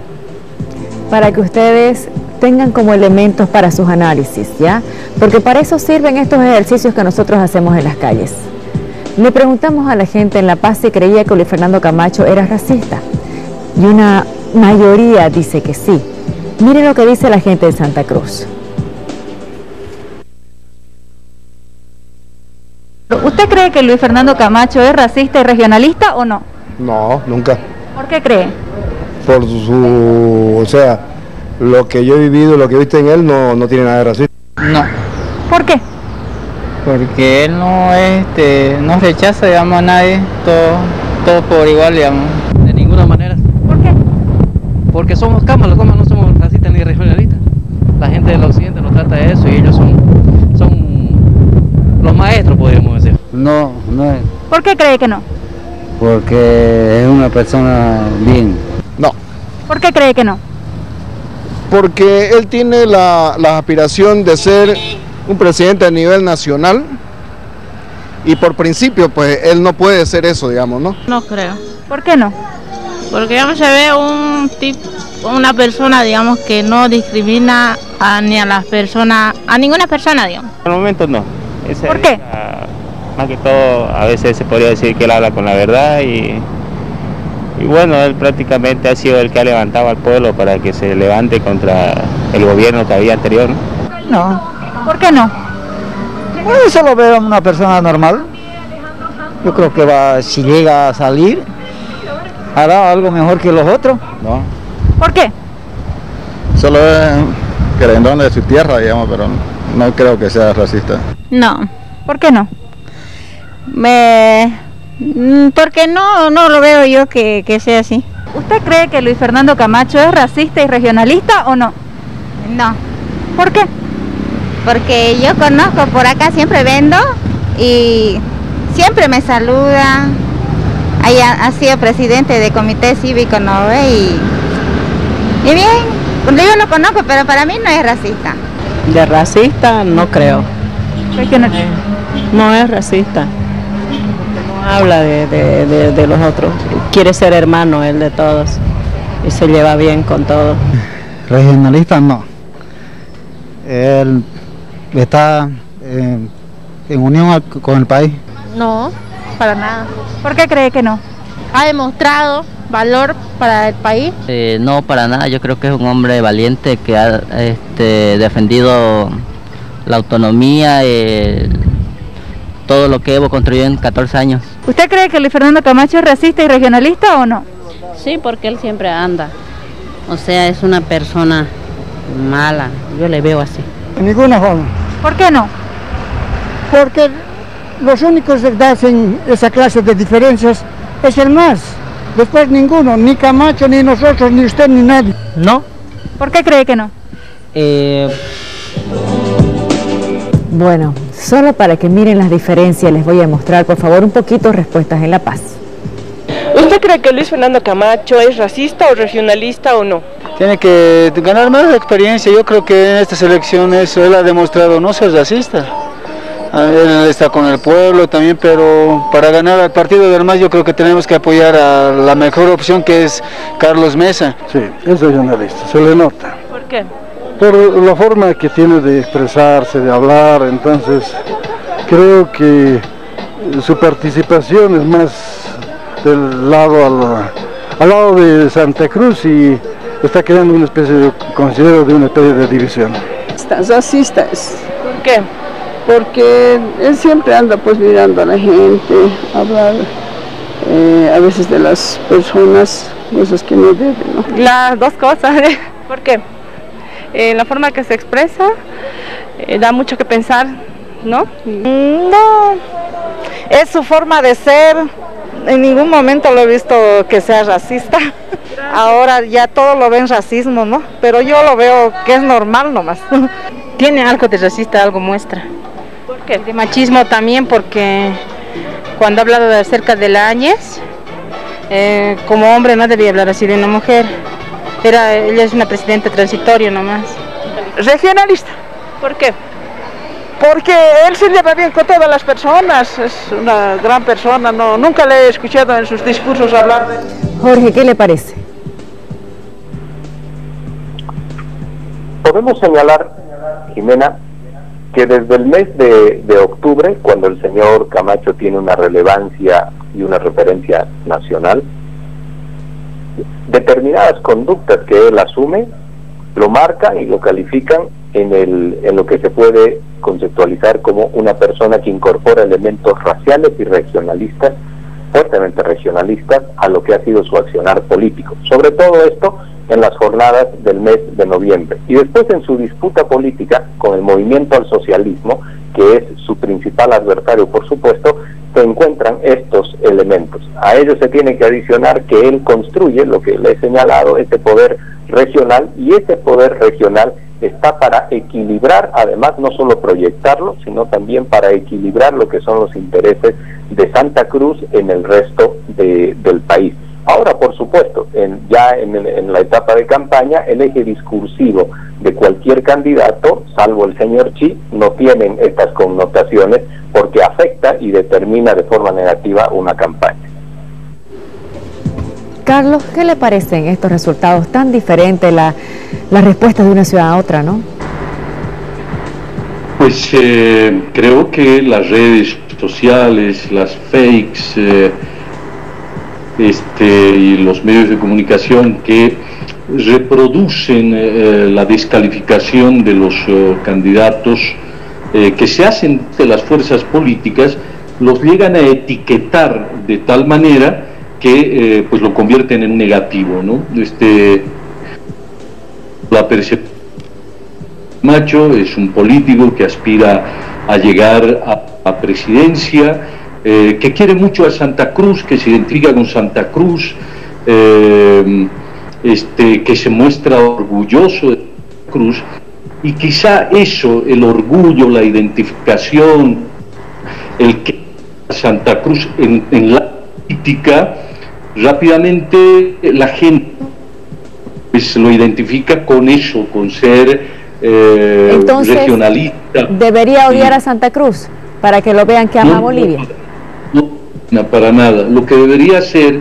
para que ustedes tengan como elementos para sus análisis, ¿ya? Porque para eso sirven estos ejercicios que nosotros hacemos en las calles. Le preguntamos a la gente en La Paz si creía que Luis Fernando Camacho era racista, y una mayoría dice que sí. Miren lo que dice la gente de Santa Cruz. ¿Usted cree que Luis Fernando Camacho es racista y regionalista o no? No, nunca. ¿Por qué cree? Por o sea, lo que yo he vivido, lo que he visto en él, no tiene nada de racista. No, ¿Por qué? porque él no rechaza, digamos, a nadie, todo por igual, digamos, de ninguna manera. ¿Por qué? Porque somos camas, los camas no somos racistas ni regionalistas. La gente del occidente nos trata de eso y ellos son los maestros, podríamos decir. No es. ¿Por qué cree que no? Porque es una persona bien. No, ¿Por qué cree que no? porque él tiene la aspiración de ser un presidente a nivel nacional, y por principio, pues, él no puede ser eso, digamos, ¿no? No creo. ¿Por qué no? Porque ya se ve una persona, digamos, que no discrimina ni a las personas, a ninguna persona, digamos. Por el momento no. ¿Por qué? Más que todo, a veces se podría decir que él habla con la verdad y bueno, él prácticamente ha sido el que ha levantado al pueblo para que se levante contra el gobierno que había anterior, ¿no? No. ¿Por qué no? Eso lo veo una persona normal. Yo creo que si llega a salir, hará algo mejor que los otros. No, ¿Por qué? solo es querendón de su tierra, digamos, pero no creo que sea racista. No. ¿Por qué no? Porque no lo veo yo que sea así. ¿Usted cree que Luis Fernando Camacho es racista y regionalista o no? No. ¿Por qué? Porque yo conozco por acá, siempre vendo y siempre me saluda. Ha sido presidente de comité cívico, ¿no ve? Y bien, yo lo conozco, pero para mí no es racista. De racista no creo. ¿Por qué no? No es racista. No habla de los otros. Quiere ser hermano él de todos y se lleva bien con todos. Regionalista no. Él está en unión con el país. No, para nada. ¿Por qué cree que no? Ha demostrado valor para el país. No, para nada. Yo creo que es un hombre valiente que ha defendido la autonomía, todo lo que Evo construyó en 14 años. ¿Usted cree que Luis Fernando Camacho es racista y regionalista o no? Sí, porque él siempre anda. O sea, es una persona mala. Yo le veo así. En ninguna forma. ¿Por qué no? Porque los únicos que hacen esa clase de diferencias es el MAS. Después ninguno, ni Camacho, ni nosotros, ni usted, ni nadie. ¿No? ¿Por qué cree que no? Bueno, solo para que miren las diferencias les voy a mostrar, por favor, un poquito respuestas en La Paz. ¿Usted cree que Luis Fernando Camacho es racista o regionalista o no? Tiene que ganar más experiencia. Yo creo que en estas elecciones él ha demostrado no ser racista. Él está con el pueblo también, pero para ganar al partido del MAS yo creo que tenemos que apoyar a la mejor opción, que es Carlos Mesa. Sí, es regionalista, se le nota. ¿Por qué? Por la forma que tiene de expresarse, de hablar, entonces creo que su participación es más del lado al lado de Santa Cruz y está creando una especie, considero, de una especie de división. Racistas. ¿Por qué? Porque él siempre anda pues mirando a la gente, hablar a veces de las personas, cosas que no deben, ¿no? Las dos cosas. ¿Por qué? La forma que se expresa da mucho que pensar ¿no? No, es su forma de ser. En ningún momento lo he visto que sea racista. Ahora ya todo lo ven racismo, ¿no? Pero yo lo veo que es normal nomás. Tiene algo de racista, algo muestra. ¿Por qué? De machismo también, porque cuando ha hablado acerca de la Áñez, como hombre no debía hablar así de una mujer. Ella es una presidenta transitoria nomás. Regionalista. ¿Por qué? Porque él se lleva bien con todas las personas, es una gran persona, no, nunca le he escuchado en sus discursos hablar de... Jorge, ¿qué le parece? Podemos señalar, Jimena, que desde el mes de octubre, cuando el señor Camacho tiene una relevancia y una referencia nacional, determinadas conductas que él asume, lo marcan y lo califican en lo que se puede conceptualizar como una persona que incorpora elementos raciales y regionalistas, fuertemente regionalistas, a lo que ha sido su accionar político. Sobre todo esto en las jornadas del mes de noviembre. Y después en su disputa política con el movimiento al socialismo, que es su principal adversario, por supuesto, se encuentran estos elementos. A ellos se tiene que adicionar que él construye, lo que le he señalado, ese poder regional, y ese poder regional está para equilibrar, además no solo proyectarlo, sino también para equilibrar lo que son los intereses de Santa Cruz en el resto del país. Ahora, por supuesto, en la etapa de campaña, el eje discursivo de cualquier candidato, salvo el señor Chi, no tienen estas connotaciones porque afecta y determina de forma negativa una campaña. Carlos, ¿qué le parecen estos resultados tan diferentes, la respuesta de una ciudad a otra, no? Pues creo que las redes sociales, las fakes y los medios de comunicación que reproducen la descalificación de los candidatos que se hacen de las fuerzas políticas, los llegan a etiquetar de tal manera que pues lo convierten en negativo, ¿no? La percepción Macho es un político que aspira a llegar a presidencia, que quiere mucho a Santa Cruz, que se identifica con Santa Cruz, que se muestra orgulloso de Santa Cruz, y quizá eso, el orgullo, la identificación, el que Santa Cruz en la política, rápidamente la gente pues lo identifica con eso, con ser entonces, regionalista. ¿Debería odiar a Santa Cruz para que lo vean que ama a Bolivia? No, para nada. Lo que debería hacer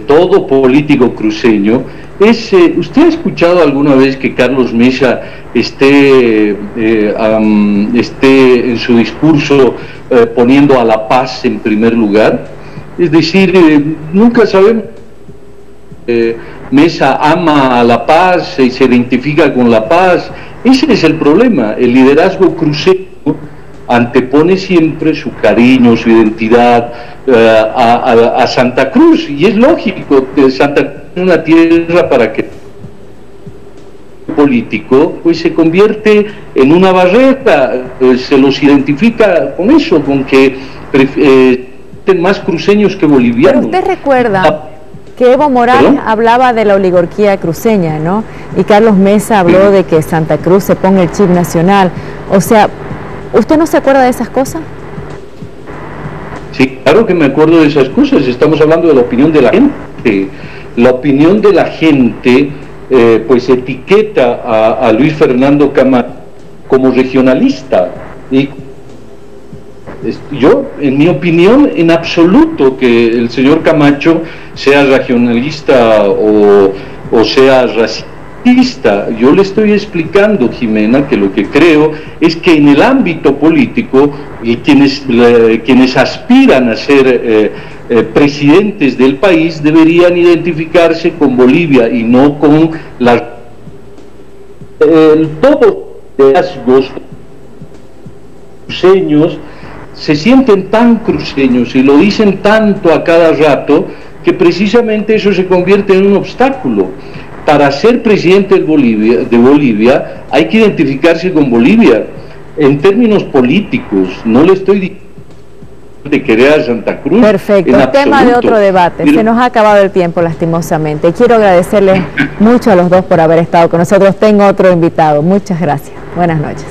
todo político cruceño es, ¿usted ha escuchado alguna vez que Carlos Mesa esté en su discurso poniendo a la paz en primer lugar? Es decir, nunca sabemos. Mesa ama a la paz y se identifica con la paz. Ese es el problema. El liderazgo cruceño antepone siempre su cariño, su identidad a Santa Cruz, y es lógico que Santa Cruz es una tierra para que el político pues se convierte en una barrera, se los identifica con eso, con que más cruceños que bolivianos. Pero usted recuerda que Evo Morales hablaba de la oligarquía cruceña, ¿no? Y Carlos Mesa habló de que Santa Cruz se ponga el chip nacional. O sea, ¿usted no se acuerda de esas cosas? Sí, claro que me acuerdo de esas cosas. Estamos hablando de la opinión de la gente. La opinión de la gente pues etiqueta a Luis Fernando Camacho como regionalista. Y yo, en mi opinión, en absoluto que el señor Camacho sea regionalista o sea racista. Yo le estoy explicando, Jimena, que lo que creo es que en el ámbito político quienes aspiran a ser presidentes del país deberían identificarse con Bolivia y no con todos los rasgos cruceños se sienten tan cruceños y lo dicen tanto a cada rato que precisamente eso se convierte en un obstáculo. Para ser presidente de Bolivia hay que identificarse con Bolivia. En términos políticos, no le estoy diciendo de querer a Santa Cruz. Perfecto, el tema de otro debate. Se nos ha acabado el tiempo, lastimosamente. Quiero agradecerles mucho a los dos por haber estado con nosotros. Tengo otro invitado. Muchas gracias. Buenas noches.